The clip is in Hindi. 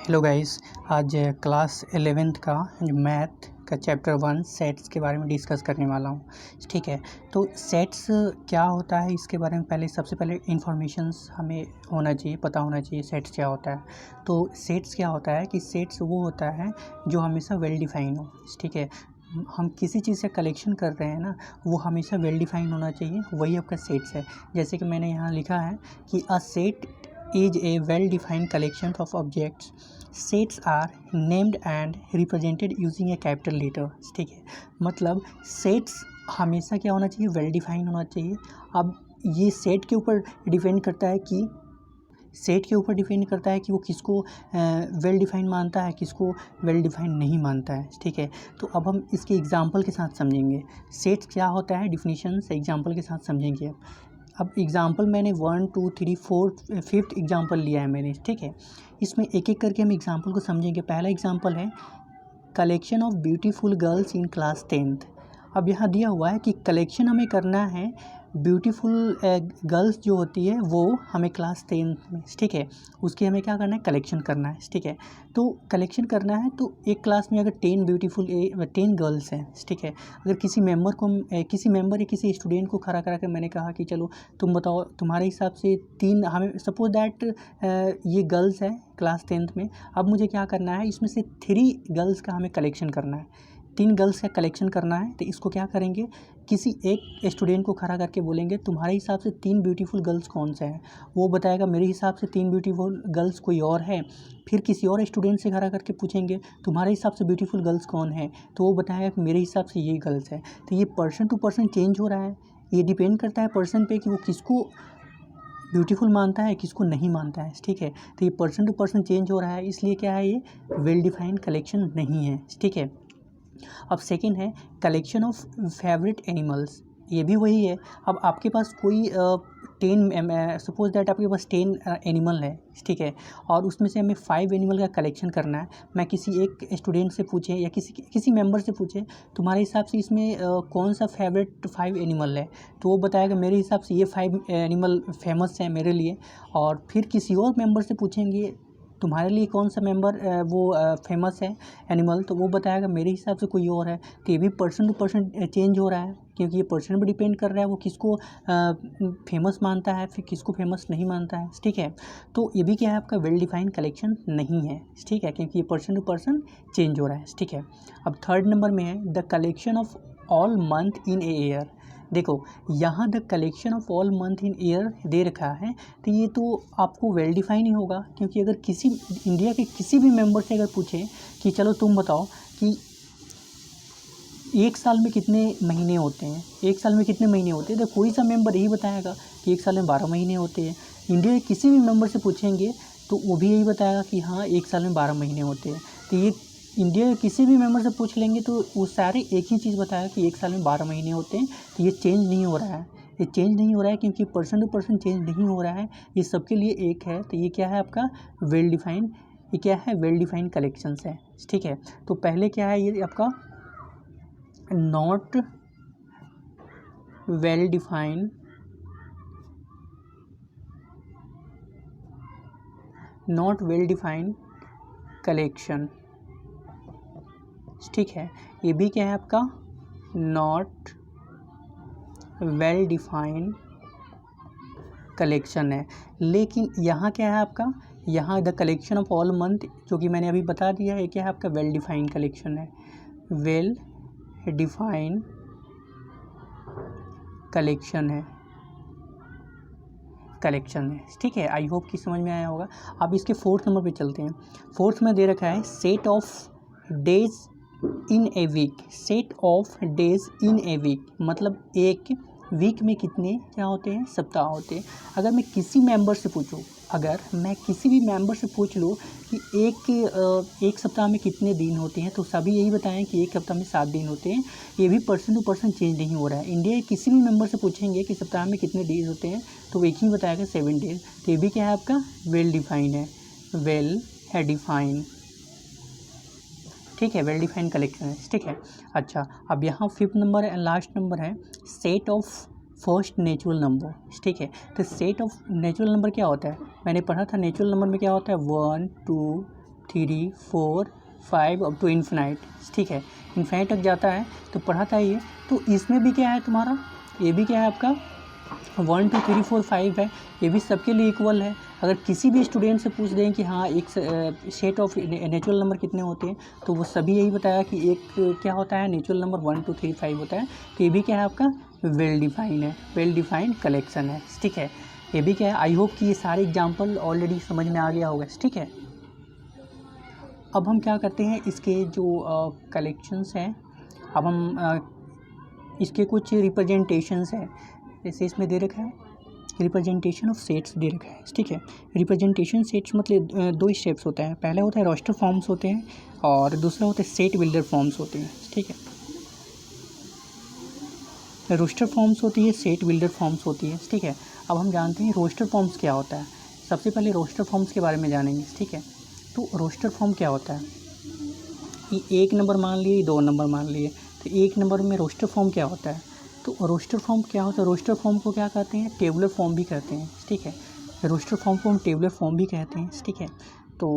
Hello guys. आज क्लास 11th का मैथ का चैप्टर 1 सेट्स के बारे में डिस्कस करने वाला हूँ। ठीक है, तो सेट्स क्या होता है इसके बारे में सबसे पहले इन्फॉर्मेशंस हमें होना चाहिए, पता होना चाहिए सेट्स क्या होता है। तो सेट्स क्या होता है कि सेट्स वो होता है जो हमेशा वेल डिफाइन हो। ठीक है, हम किसी चीज़ से कलेक्शन कर रहे हैं ना, वो हमेशा वेल डिफाइन होना चाहिए, वही आपका सेट्स है। जैसे कि मैंने यहाँ लिखा है कि a set is a well-defined collection of objects. Sets are named and represented using a capital letter. ठीक है, मतलब सेट्स हमेशा क्या होना चाहिए, वेल डिफाइन होना चाहिए। अब ये सेट के ऊपर डिपेंड करता है कि वो किसको वेल डिफाइन मानता है, किसको वेल डिफाइन नहीं मानता है। ठीक है, तो अब हम इसके एग्जांपल के साथ समझेंगे सेट्स क्या होता है, डिफिनीशन से एग्जांपल के साथ समझेंगे। अब एग्ज़ाम्पल मैंने 1 2 3 4 5th एग्ज़ाम्पल लिया है मैंने। ठीक है, इसमें एक एक करके हम एग्ज़ाम्पल को समझेंगे। पहला एग्ज़ाम्पल है collection of beautiful girls in class 10th। अब यहाँ दिया हुआ है कि कलेक्शन हमें करना है ब्यूटीफुल गर्ल्स जो होती है वो हमें क्लास 10th में। ठीक है, उसकी हमें क्या करना है, कलेक्शन करना है। ठीक है, तो कलेक्शन करना है तो एक क्लास में अगर 10 गर्ल्स हैं, ठीक है, अगर किसी मेंबर या किसी स्टूडेंट को खड़ा करा कर मैंने कहा कि चलो तुम बताओ तुम्हारे हिसाब से हमें सपोज दैट ये गर्ल्स है क्लास 10th में। अब मुझे क्या करना है, इसमें से 3 गर्ल्स का हमें कलेक्शन करना है, 3 गर्ल्स का कलेक्शन करना है। तो इसको क्या करेंगे, किसी एक स्टूडेंट को खड़ा करके बोलेंगे तुम्हारे हिसाब से 3 ब्यूटीफुल गर्ल्स कौन से हैं। वो बताएगा मेरे हिसाब से 3 ब्यूटीफुल गर्ल्स कोई और है। फिर किसी और स्टूडेंट से खड़ा करके पूछेंगे तुम्हारे हिसाब से ब्यूटीफुल गर्ल्स कौन है, तो वो बताएगा कि मेरे हिसाब से यही गर्ल्स है। तो ये पर्सन टू पर्सन चेंज हो रहा है, ये डिपेंड करता है पर्सन पे कि वो किसको ब्यूटीफुल मानता है, किसको नहीं मानता है। ठीक है, तो ये पर्सन टू पर्सन चेंज हो रहा है, इसलिए क्या है, ये वेल डिफाइंड कलेक्शन नहीं है। ठीक है, अब सेकंड है कलेक्शन ऑफ फेवरेट एनिमल्स। ये भी वही है। अब आपके पास कोई 10 सपोज दैट आपके पास 10 एनिमल है। ठीक है, और उसमें से हमें 5 एनिमल का कलेक्शन करना है। मैं किसी एक स्टूडेंट से पूछे या किसी मेंबर से पूछे तुम्हारे हिसाब से इसमें कौन सा फेवरेट 5 एनिमल है, तो वो बताएगा मेरे हिसाब से ये 5 एनिमल फेमस है मेरे लिए। और फिर किसी और मेंबर से पूछेंगे तुम्हारे लिए कौन सा मेंबर फेमस है एनिमल, तो वो बताएगा मेरे हिसाब से कोई और है। तो ये भी पर्सन टू पर्सन चेंज हो रहा है, क्योंकि ये पर्सन पर डिपेंड कर रहा है वो किसको फेमस मानता है, फिर किसको फेमस नहीं मानता है। ठीक है, तो ये भी क्या है, आपका वेल डिफाइंड कलेक्शन नहीं है। ठीक है, क्योंकि ये पर्सन टू पर्सन चेंज हो रहा है। ठीक है, अब थर्ड नंबर में है the collection of all month in a year. देखो यहाँ the collection of all month in year दे रखा है, तो ये तो आपको वेल डिफाइन ही होगा। क्योंकि अगर इंडिया के किसी भी मेंबर से अगर पूछे कि चलो तुम बताओ कि एक साल में कितने महीने होते हैं, तो कोई सा मेंबर यही बताएगा कि एक साल में 12 महीने होते हैं। इंडिया के किसी भी मेंबर से पूछेंगे तो वो भी यही बताएगा कि हाँ एक साल में 12 महीने होते हैं। तो ये इंडिया के किसी भी मेंबर से पूछ लेंगे तो वो सारे एक ही चीज़ बताएगा कि एक साल में 12 महीने होते हैं। तो ये चेंज नहीं हो रहा है, क्योंकि पर्सन टू पर्सन चेंज नहीं हो रहा है, ये सबके लिए एक है। तो ये क्या है, आपका वेल डिफाइंड कलेक्शंस है। ठीक है, तो पहले क्या है, ये आपका नॉट वेल डिफाइंड कलेक्शन। ठीक है, ये भी क्या है, आपका नॉट वेल डिफाइंड कलेक्शन है। लेकिन यहाँ क्या है, आपका यहाँ the collection of all month, जो कि मैंने अभी बता दिया है, क्या है आपका वेल डिफाइंड कलेक्शन है, वेल डिफाइंड कलेक्शन है। ठीक है, आई होप कि समझ में आया होगा। अब इसके 4th नंबर पे चलते हैं। 4th में दे रखा है set of days in a week, मतलब एक वीक में कितने क्या होते हैं, सप्ताह होते हैं। अगर मैं किसी भी मेंबर से पूछ लूँ कि एक सप्ताह में कितने दिन होते हैं, तो सभी यही बताएं कि एक सप्ताह में 7 दिन होते हैं। ये भी पर्सन टू पर्सन चेंज नहीं हो रहा है। इंडिया के किसी भी मेंबर से पूछेंगे कि सप्ताह में कितने डेज होते हैं, तो वो एक ही बताएगा 7 डेज। तो ये भी क्या है, आपका वेल डिफाइंड ठीक है, वेल डिफाइंड कलेक्शन है। ठीक है, अच्छा अब यहाँ 5th number and last number है set of first natural number. ठीक है, तो सेट ऑफ नेचुरल नंबर क्या होता है, मैंने पढ़ा था नेचुरल नंबर में क्या होता है 1 2 3 4 5 अप टू इन्फिनाइट, ठीक है, इन्फिनाइट तक जाता है तो पढ़ा था ये। तो इसमें भी क्या है तुम्हारा, ये भी क्या है आपका 1 2 3 4 5 है, ये भी सबके लिए इक्वल है। अगर किसी भी स्टूडेंट से पूछ दें कि हाँ एक सेट ऑफ नेचुरल नंबर कितने होते हैं, तो वो सभी यही बताया कि एक क्या होता है, नेचुरल नंबर 1 2 3 5 होता है। तो ये भी क्या है आपका वेल डिफाइंड है, वेल डिफाइंड कलेक्शन है, ठीक है। ये भी क्या है, आई होप कि ये सारे एग्जाम्पल ऑलरेडी समझ में आ गया होगा, ठीक है। अब हम क्या करते हैं, इसके जो कलेक्शंस हैं, अब हम इसके कुछ रिप्रेजेंटेशंस हैं। जैसे इसमें दे रखा है रिप्रेजेंटेशन ऑफ सेट्स दे रखा है, ठीक है। रिप्रेजेंटेशन सेट्स मतलब दो स्टेप्स होता है, पहला होता है रोस्टर फॉर्म्स होते हैं और दूसरा होता है सेट बिल्डर फॉर्म्स होते हैं, ठीक है। रोस्टर फॉर्म्स होती है, सेट बिल्डर फॉर्म्स होती है, ठीक है। अब हम जानते हैं रोस्टर फॉर्म्स क्या होता है। सबसे पहले रोस्टर फॉर्म्स के बारे में जानेंगे, ठीक है। तो रोस्टर फॉर्म क्या होता है कि 1 नंबर मान लिए, 2 नंबर मान लिए, तो 1 नंबर में रोस्टर फॉर्म क्या होता है। तो रोस्टर फॉर्म क्या होता है, रोस्टर फॉर्म को क्या कहते हैं, टेबुलर फॉर्म भी कहते हैं, ठीक है। रोस्टर फॉर्म को हम टेबुलर फॉर्म भी कहते हैं, ठीक है। तो